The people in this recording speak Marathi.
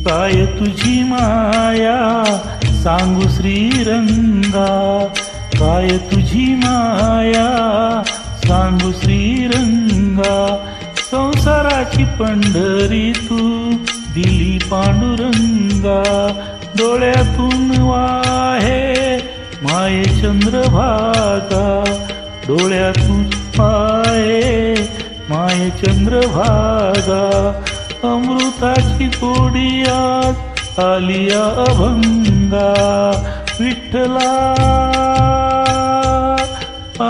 काय तुझी माया सांगू श्रीरंगा, काय तुझी माया सांगू श्रीरंगा. संसाराची पंढरी तू दिली पांडुरंगा, डोळ्यातून वाहे माये चंद्रभागा, डोळ्यातून वाहे माये चंद्रभागा. अमृताची गोडी आज आलिया अभंगा, विठ्ठला